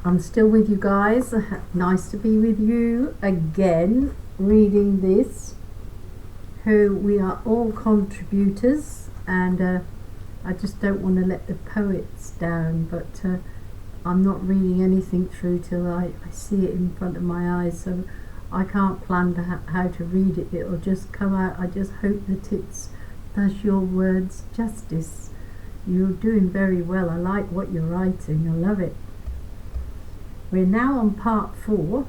I'm still with you guys. Nice to be with you again, reading this. Who we are all contributors, and I just don't want to let the poets down, but I'm not reading anything through till I see it in front of my eyes, so I can't plan to how to read it. It'll just come out. I just hope that it does your words justice. You're doing very well. I like what you're writing. I love it. We're now on part 4,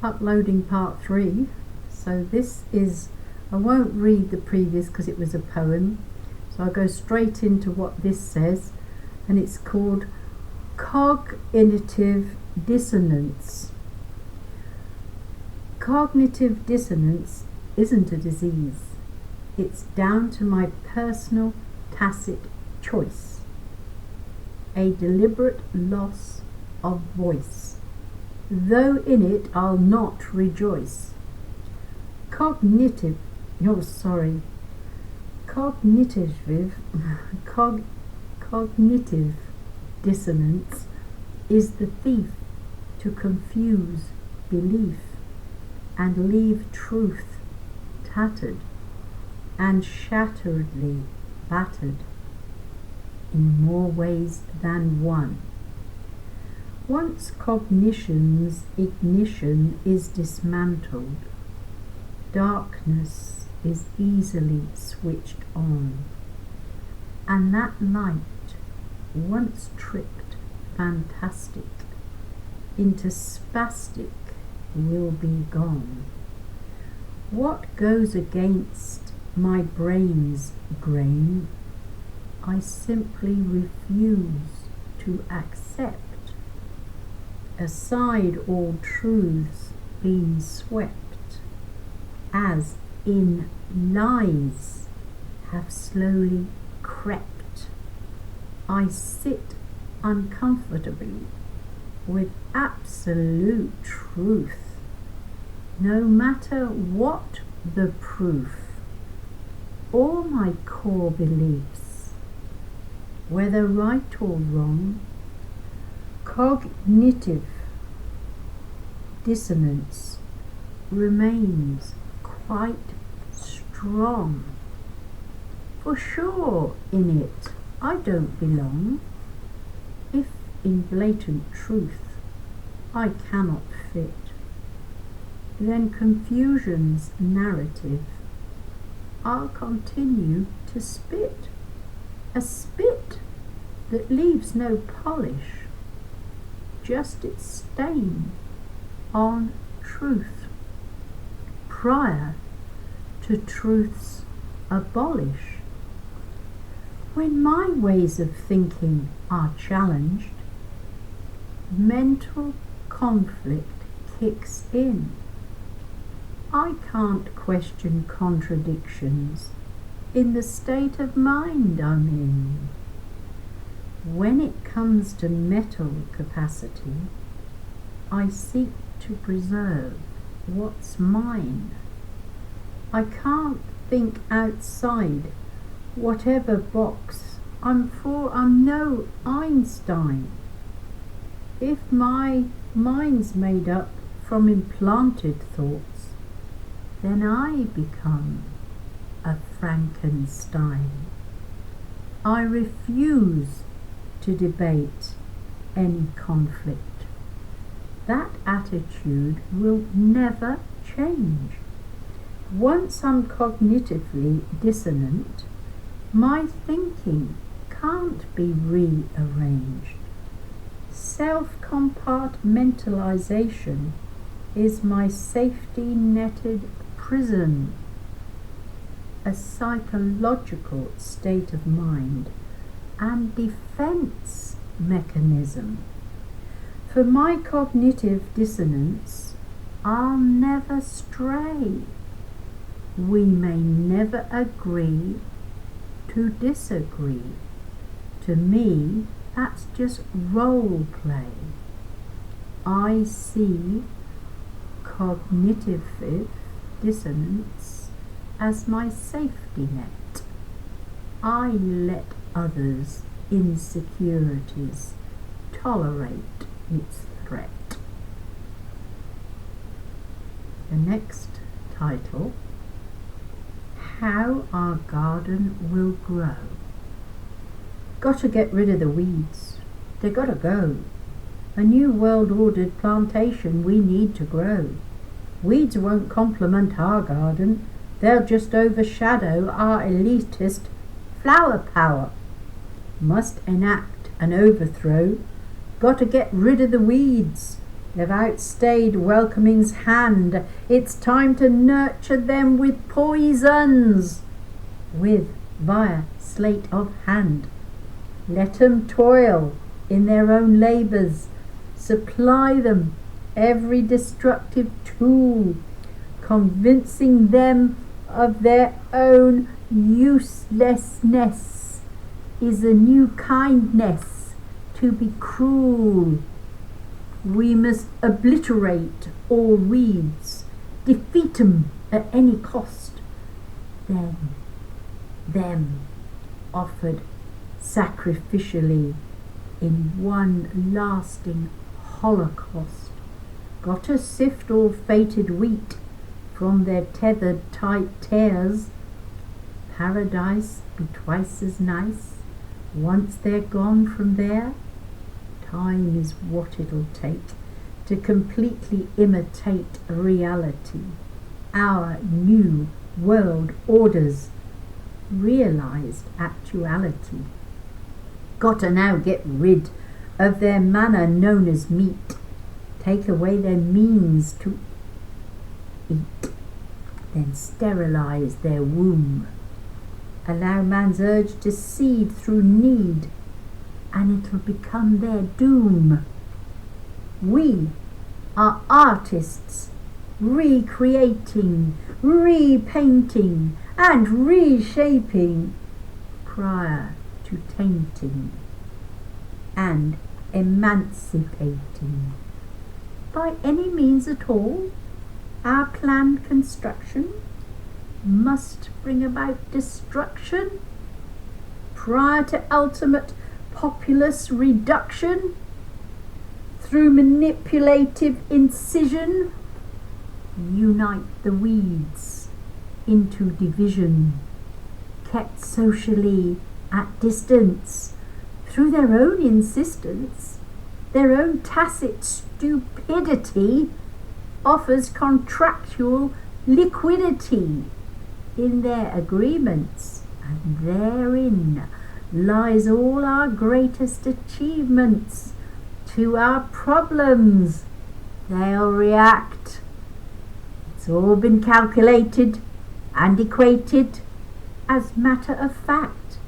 uploading part 3. So this is, I won't read the previous because it was a poem, so I'll go straight into what this says, and it's called Cognitive Dissonance. Cognitive dissonance isn't a disease. It's down to my personal tacit choice, a deliberate loss of voice, though in it I'll not rejoice. Cognitive dissonance is the thief to confuse belief and leave truth tattered and shatteredly battered in more ways than one. Once cognition's ignition is dismantled, darkness is easily switched on, and that light, once tripped fantastic into spastic, will be gone. What goes against my brain's grain, I simply refuse to accept. Aside all truths being swept, as in lies have slowly crept, I sit uncomfortably with absolute truth, no matter what the proof. All my core beliefs, whether right or wrong, cognitive dissonance remains quite strong. For sure in it I don't belong. If in blatant truth I cannot fit, then confusion's narrative I'll continue to spit, a spit that leaves no polish, just its stain on truth, prior to truth's abolish. When my ways of thinking are challenged, mental conflict kicks in. I can't question contradictions in the state of mind I'm in. When it comes to mental capacity, I seek to preserve what's mine. I can't think outside whatever box I'm for. I'm no Einstein. If my mind's made up from implanted thoughts, then I become a Frankenstein. I refuse to debate any conflict. That attitude will never change. Once I'm cognitively dissonant, my thinking can't be rearranged. Self-compartmentalization is my safety-netted prison, a psychological state of mind and defense mechanism. For my cognitive dissonance, I'll never stray. We may never agree to disagree. To me, that's just role play. I see cognitive dissonance as my safety net. I let others' insecurities tolerate its threat. The next title, How Our Garden Will Grow. Gotta get rid of the weeds. They gotta go. A new world-ordered plantation we need to grow. Weeds won't complement our garden. They'll just overshadow our elitist flower power. Must enact an overthrow. Gotta get rid of the weeds. They've outstayed welcoming's hand. It's time to nurture them with poisons, with via sleight of hand. Let 'em toil in their own labours. Supply them every destructive tool, convincing them of their own uselessness is a new kindness to be cruel. We must obliterate all weeds, defeat 'em at any cost. Then, them offered sacrificially in one lasting holocaust. Gotta sift all fated wheat from their tethered tight tares. Paradise be twice as nice once they're gone from there. Time is what it'll take to completely imitate reality. Our new world orders realized actuality. Gotta now get rid of their manna known as meat. Take away their means to eat. Then sterilize their womb. Allow man's urge to seed through need, and it'll become their doom. We are artists, recreating, repainting, and reshaping prior to tainting and emancipating. By any means at all, our planned construction must bring about destruction prior to ultimate populace reduction through manipulative incision. Unite the weeds into division, kept socially at distance through their own insistence. Their own tacit stupidity offers contractual liquidity in their agreements, and therein lies all our greatest achievements to our problems. They'll react. It's all been calculated and equated as matter of fact,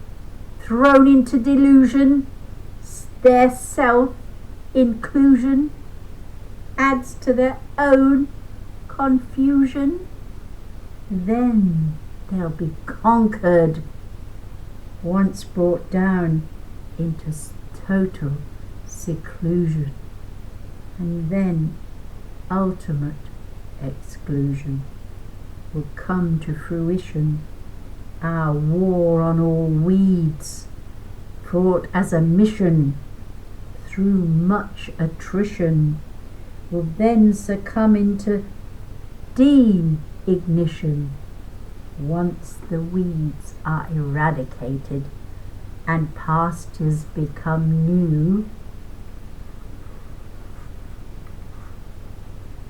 thrown into delusion. Their self-inclusion adds to their own confusion. Then they'll be conquered, once brought down into total seclusion, and then ultimate exclusion will come to fruition. Our war on all weeds, fought as a mission through much attrition, will then succumb into ignition once the weeds are eradicated and pastures become new.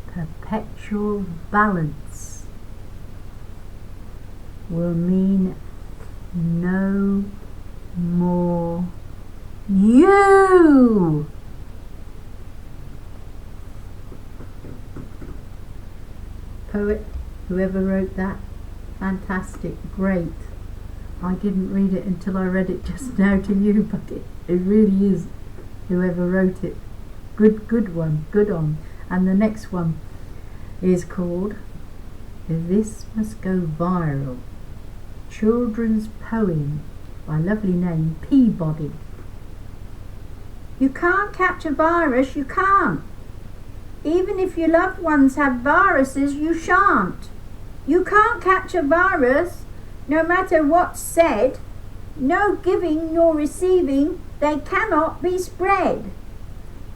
Perpetual balance will mean no more you. Poet, whoever wrote that, fantastic, great. I didn't read it until I read it just now to you, but it really is, whoever wrote it. Good one, good on. And the next one is called This Must Go Viral. Children's poem by lovely name Peabody. You can't catch a virus, you can't. Even if your loved ones have viruses, you shan't. You can't catch a virus, no matter what's said. No giving nor receiving, they cannot be spread.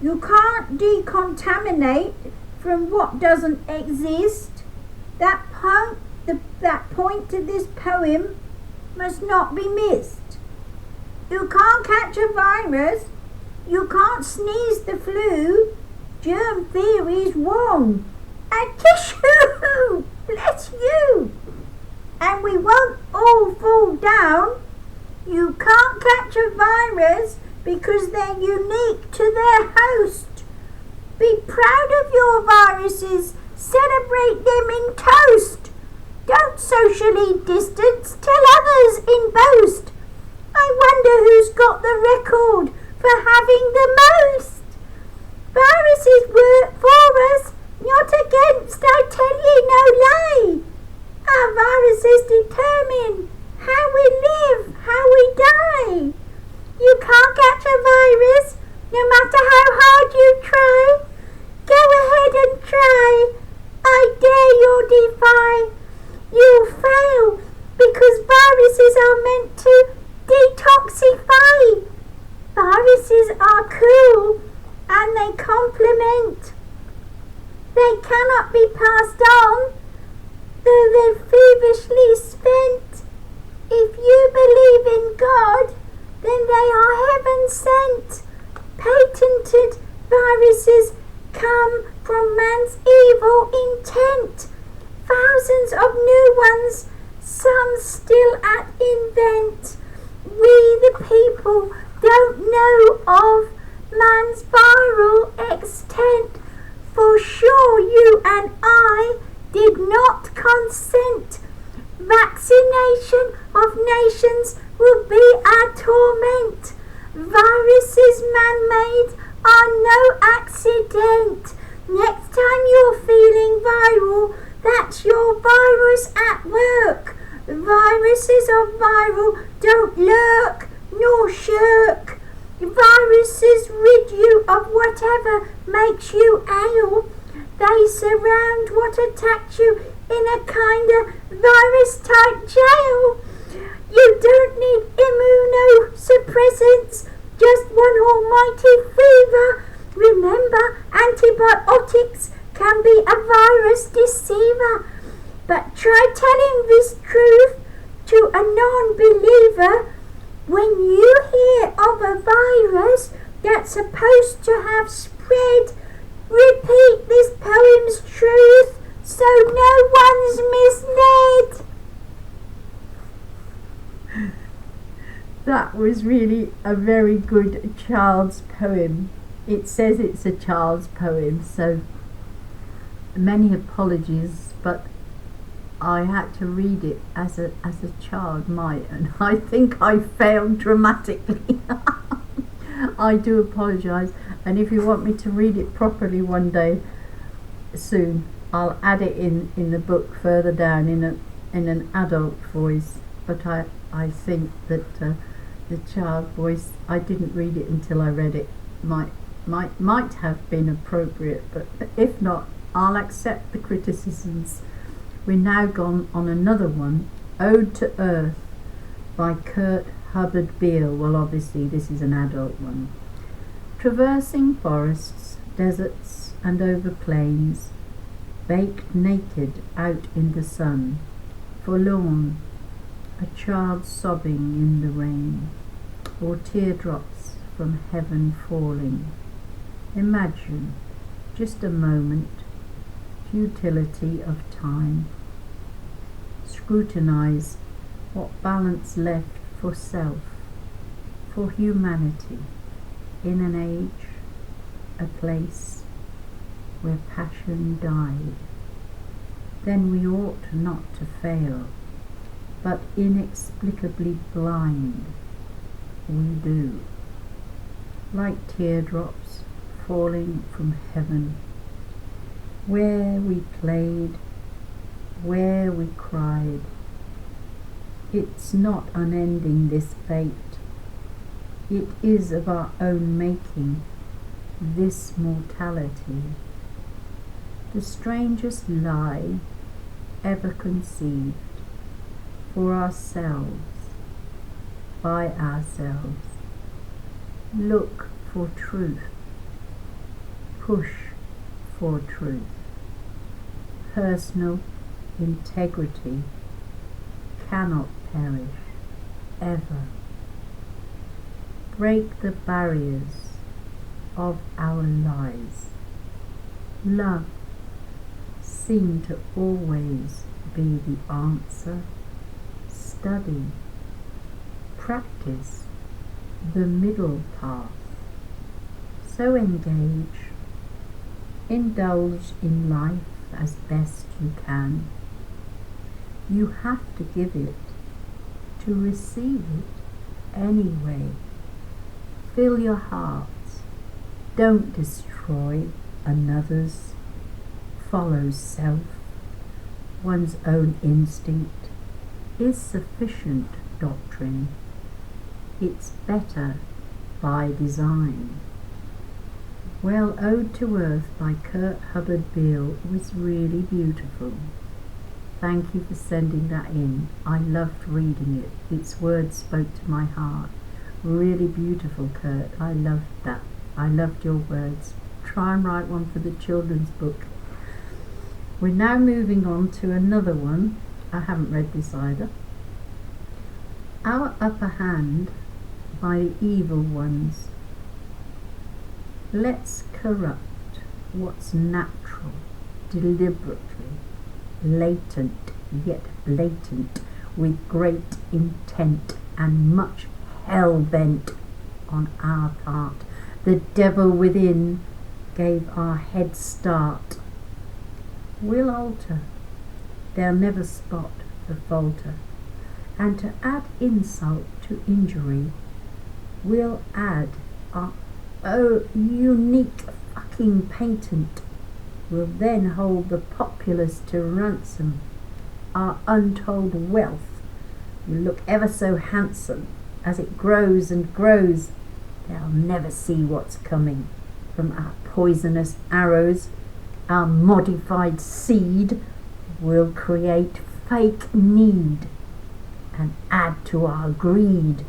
You can't decontaminate from what doesn't exist. That point of this poem must not be missed. You can't catch a virus. You can't sneeze the flu. Germ theory's wrong. And tissue! Bless you! And we won't all fall down. You can't catch a virus because they're unique to their host. Be proud of your viruses. Celebrate them in toast. Don't socially distance. Tell others in boast. I wonder who's got the record for having the most. Viruses work for us, not against, I tell ye no lie. Our viruses determine how we live, how we die. You can't catch a virus, no matter how hard you try. Go ahead and try. I dare you defy. You'll fail because viruses are meant to detoxify. Viruses are cool and they complement. They cannot be passed on, though they're feverishly spent. If you believe in God, then they are heaven sent. Patented viruses come from man's evil intent. Thousands of new ones, some still at invent. We the people don't know of man's viral extent. For sure you and I did not consent. Vaccination of nations will be our torment. Viruses man-made are no accident. Next time you're feeling viral, that's your virus at work. Viruses are viral, don't lurk nor shirk. Viruses rid you of whatever makes you ail. They surround what attacked you in a kind of virus-type jail. You don't need immunosuppressants, just one almighty fever. Remember, antibiotics can be a virus deceiver. But try telling this truth to a non-believer. When you hear of a virus that's supposed to have spread, repeat this poem's truth so no one's misled. That was really a very good child's poem. It says it's a child's poem, so many apologies, but I had to read it as a child might, and I think I failed dramatically. I do apologise, and if you want me to read it properly one day soon, I'll add it in the book further down in an adult voice. But I think that the child voice, I didn't read it until I read it, might have been appropriate, but if not, I'll accept the criticisms. We're now gone on another one, Ode to Earth by Kurt Hubbard Beale. Well, obviously this is an adult one. Traversing forests, deserts and over plains, baked naked out in the sun, forlorn, a child sobbing in the rain, or teardrops from heaven falling. Imagine, just a moment, futility of time. Scrutinize what balance left for self, for humanity, in an age, a place where passion died. Then we ought not to fail, but inexplicably blind we do, like teardrops falling from heaven, where we played, where we cried. It's not unending, this fate. It is of our own making, this mortality. The strangest lie ever conceived, for ourselves, by ourselves. Look for truth push for truth. Personal integrity cannot perish ever. Break the barriers of our lies. Love seemed to always be the answer. Study, practice the middle path. So engage, indulge in life as best you can. You have to give it to receive it anyway. Fill your hearts. Don't destroy another's. Follow self. One's own instinct is sufficient doctrine. It's better by design. Well, Ode to Earth by Kurt Hubbard Beale was really beautiful. Thank you for sending that in. I loved reading it. Its words spoke to my heart. Really beautiful, Kurt. I loved that. I loved your words. Try and write one for the children's book. We're now moving on to another one. I haven't read this either. Our Upper Hand by the Evil Ones. Let's corrupt what's natural deliberately, latent yet blatant, with great intent and much hell bent on our part. The devil within gave our head start. We'll alter, they'll never spot the falter, and to add insult to injury, we'll add our unique fucking patent. We'll then hold the populace to ransom. Our untold wealth will look ever so handsome as it grows and grows. They'll never see what's coming from our poisonous arrows. Our modified seed will create fake need and add to our greed.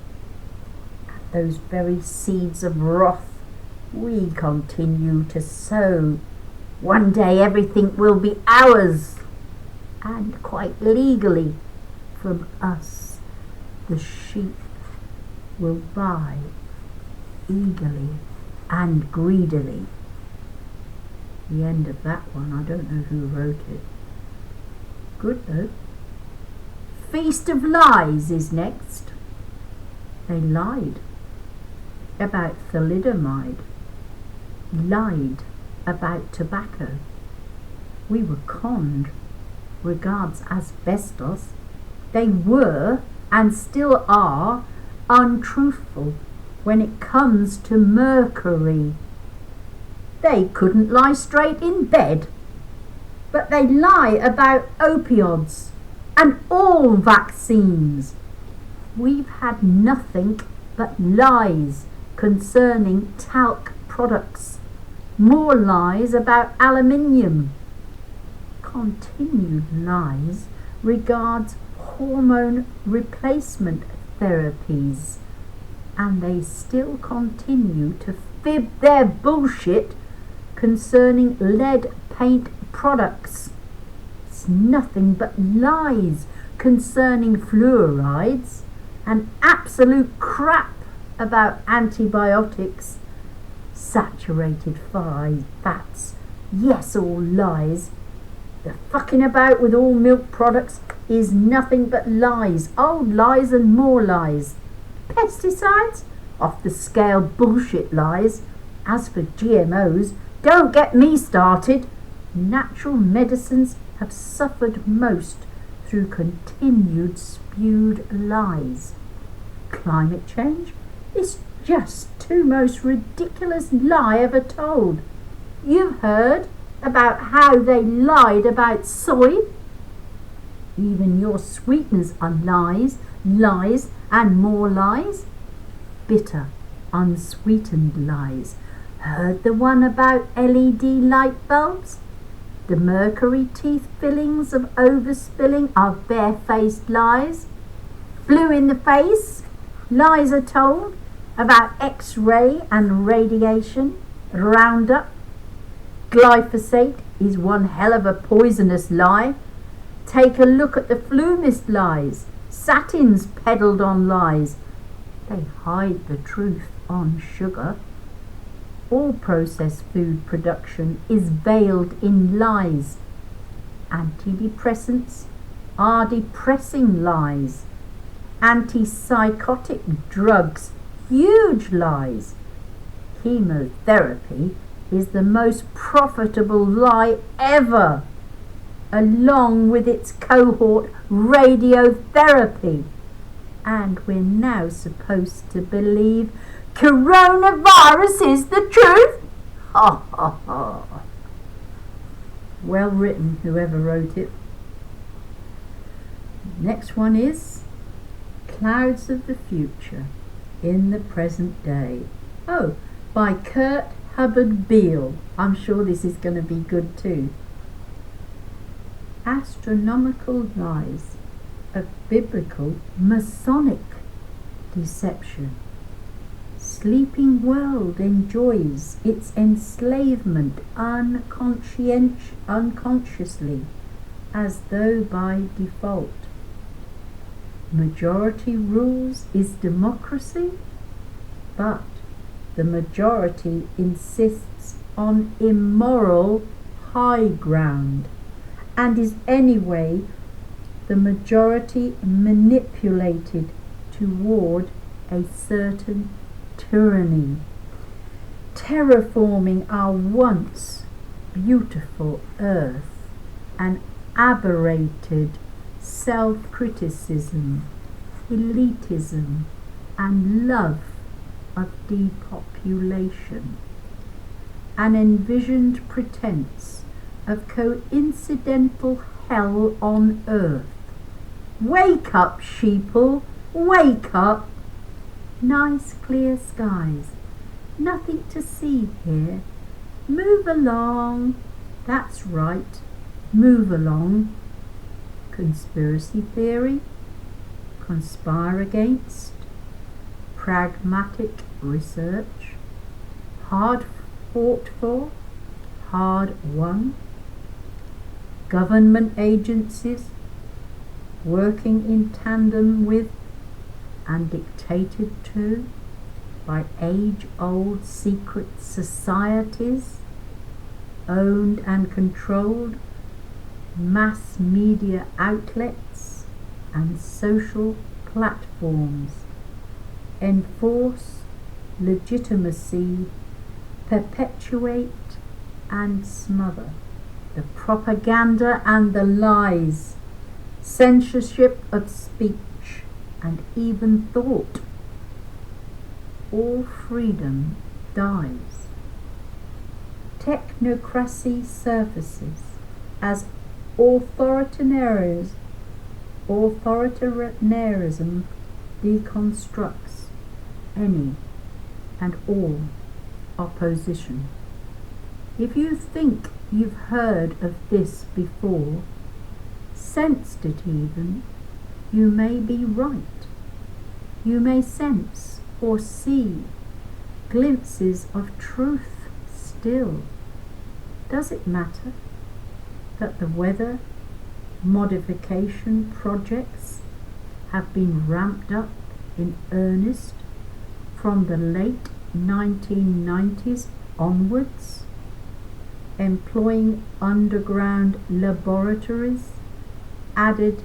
And those very seeds of wrath we continue to sow. One day everything will be ours, and quite legally from us the sheep will buy eagerly and greedily. The end of that one, I don't know who wrote it. Good though. Feast of Lies is next. They lied about thalidomide, lied about tobacco. We were conned. Regards asbestos. They were, and still are, untruthful when it comes to mercury. They couldn't lie straight in bed, but they lie about opioids and all vaccines. We've had nothing but lies concerning talc products, more lies about aluminium. Continued lies regards hormone replacement therapies, and they still continue to fib their bullshit concerning lead paint products. It's nothing but lies concerning fluorides and absolute crap about antibiotics, saturated fats. Yes, all lies. The fucking about with all milk products is nothing but lies, old lies and more lies. Pesticides? Off the scale bullshit lies. As for GMOs, don't get me started. Natural medicines have suffered most through continued spewed lies. Climate change is just the most ridiculous lie ever told. You've heard about how they lied about soy. Even your sweeteners are lies, lies and more lies. Bitter, unsweetened lies. Heard the one about LED light bulbs? The mercury teeth fillings of overspilling are barefaced lies. Blue in the face, lies are told about X-ray and radiation, Roundup, Glyphosate is one hell of a poisonous lie. Take a look at the flu mist lies. Satins peddled on lies. They hide the truth on sugar. All processed food production is veiled in lies. Antidepressants are depressing lies. Antipsychotic drugs, huge lies. Chemotherapy is the most profitable lie ever, along with its cohort radiotherapy. And we're now supposed to believe coronavirus is the truth? Ha ha ha. Well written, whoever wrote it. Next one is Clouds of the Future in the Present Day. Oh, by Kurt Hubbard Beale. I'm sure this is going to be good too. Astronomical lies of biblical Masonic deception. Sleeping world enjoys its enslavement unconsciously, as though by default. Majority rules is democracy, but the majority insists on immoral high ground, and is anyway the majority manipulated toward a certain tyranny, terraforming our once beautiful earth, and aberrated self-criticism, elitism, and love of depopulation, an envisioned pretense of coincidental hell on earth. Wake up, sheeple, wake up! Nice clear skies, nothing to see here. Move along, that's right, move along. Conspiracy theory, conspire against, pragmatic research, hard fought for, hard won, government agencies working in tandem with and dictated to by age-old secret societies, owned and controlled mass media outlets and social platforms, enforce legitimacy, perpetuate and smother the propaganda and the lies, censorship of speech and even thought. All freedom dies. Technocracy surfaces as authoritarianism deconstructs any and all opposition. If you think you've heard of this before, sensed it even, you may be right. You may sense or see glimpses of truth still. Does it matter that the weather modification projects have been ramped up in earnest from the late 1990s onwards, employing underground laboratories, added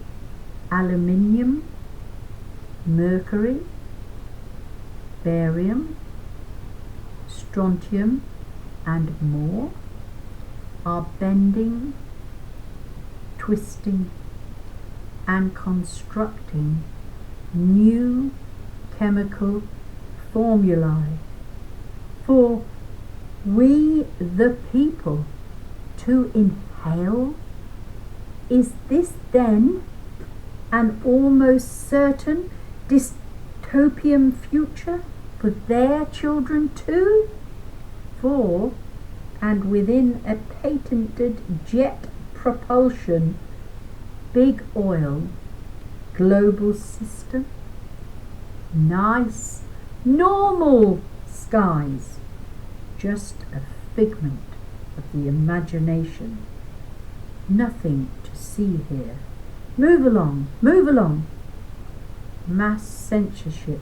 aluminium, mercury, barium, strontium and more, are bending, twisting and constructing new chemical formulae for we the people to inhale? Is this then an almost certain dystopian future for their children too? For, and within a patented jet propulsion, big oil, global system, nice, normal skies, just a figment of the imagination. Nothing to see here. Move along, move along. Mass censorship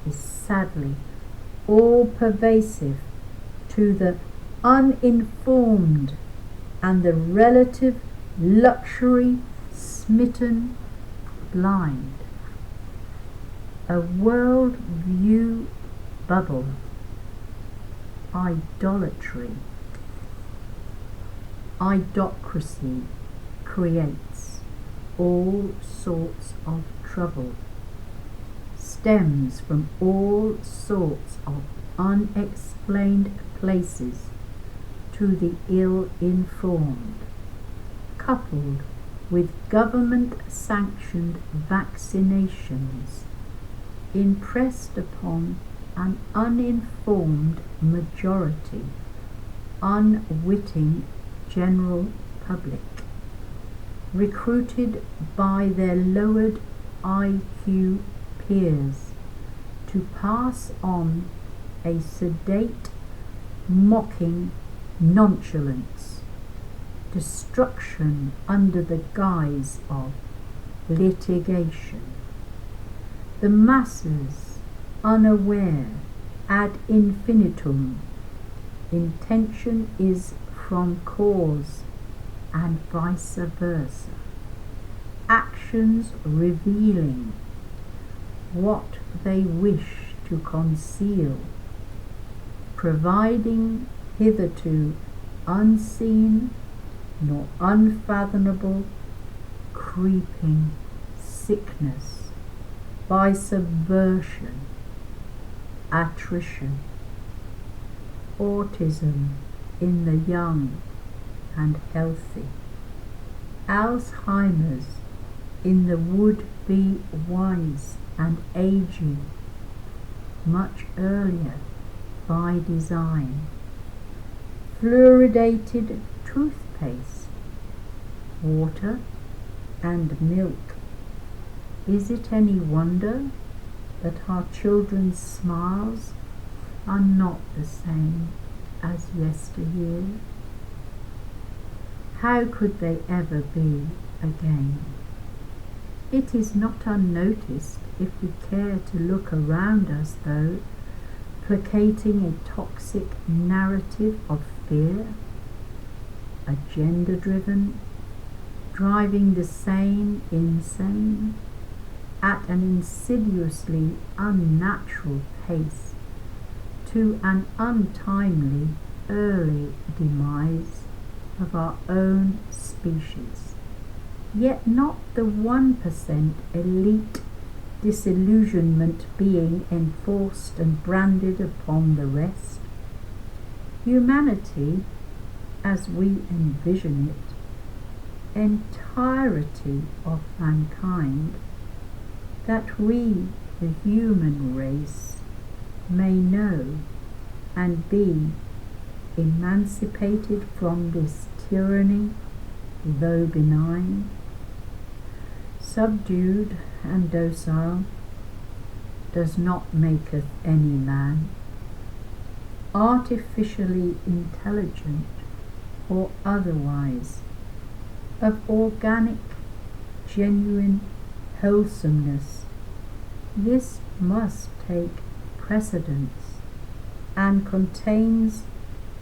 is sadly all-pervasive to the uninformed and the relative luxury-smitten blind. A world view bubble. Idolatry. Idocracy creates all sorts of trouble, stems from all sorts of unexplained places to the ill-informed, coupled with government-sanctioned vaccinations impressed upon an uninformed majority, unwitting general public, recruited by their lowered IQ peers to pass on a sedate, mocking nonchalance, destruction under the guise of litigation. The masses, unaware ad infinitum, intention is from cause and vice versa, actions revealing what they wish to conceal, providing hitherto unseen nor unfathomable creeping sickness by subversion, attrition, autism in the young and healthy, Alzheimer's in the would-be wise and aging much earlier by design, fluoridated toothpaste, water and milk. Is it any wonder that our children's smiles are not the same as yesteryear? How could they ever be again? It is not unnoticed, if we care to look around us, though, placating a toxic narrative of fear, agenda-driven, driving the sane insane at an insidiously unnatural pace to an untimely early demise of our own species, yet not the 1% elite disillusionment being enforced and branded upon the rest. Humanity, as we envision it, entirety of mankind, that we, the human race, may know and be emancipated from this tyranny, though benign, subdued and docile, does not maketh any man, artificially intelligent or otherwise, of organic, genuine wholesomeness. This must take precedence and contains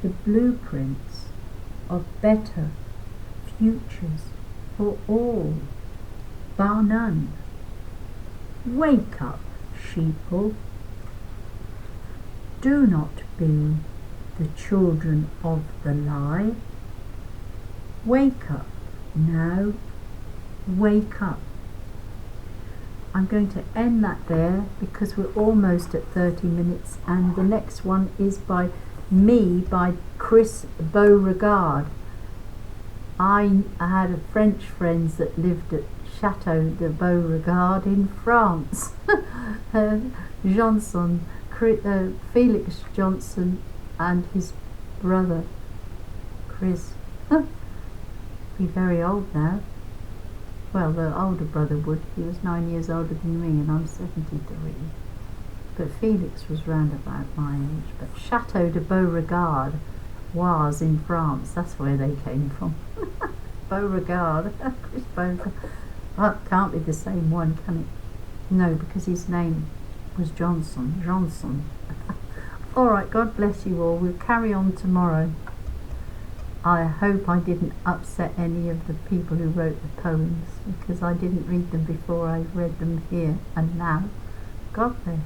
the blueprints of better futures for all, bar none. Wake up, sheeple. Do not be the children of the lie. Wake up now, wake up. I'm going to end that there because we're almost at 30 minutes, and the next one is by me, by Chris Beauregard. I had French friends that lived at Chateau de Beauregard in France. Johnson, Felix Johnson and his brother Chris. Be very old now. Well, the older brother would. He was 9 years older than me, and I'm 73. But Felix was round about my age. But Chateau de Beauregard was in France. That's where they came from. Beauregard. Chris Beauregard. Well, it can't be the same one, can it? No, because his name was Johnson. Alright, God bless you all. We'll carry on tomorrow. I hope I didn't upset any of the people who wrote the poems, because I didn't read them before. I read them here and now. God bless.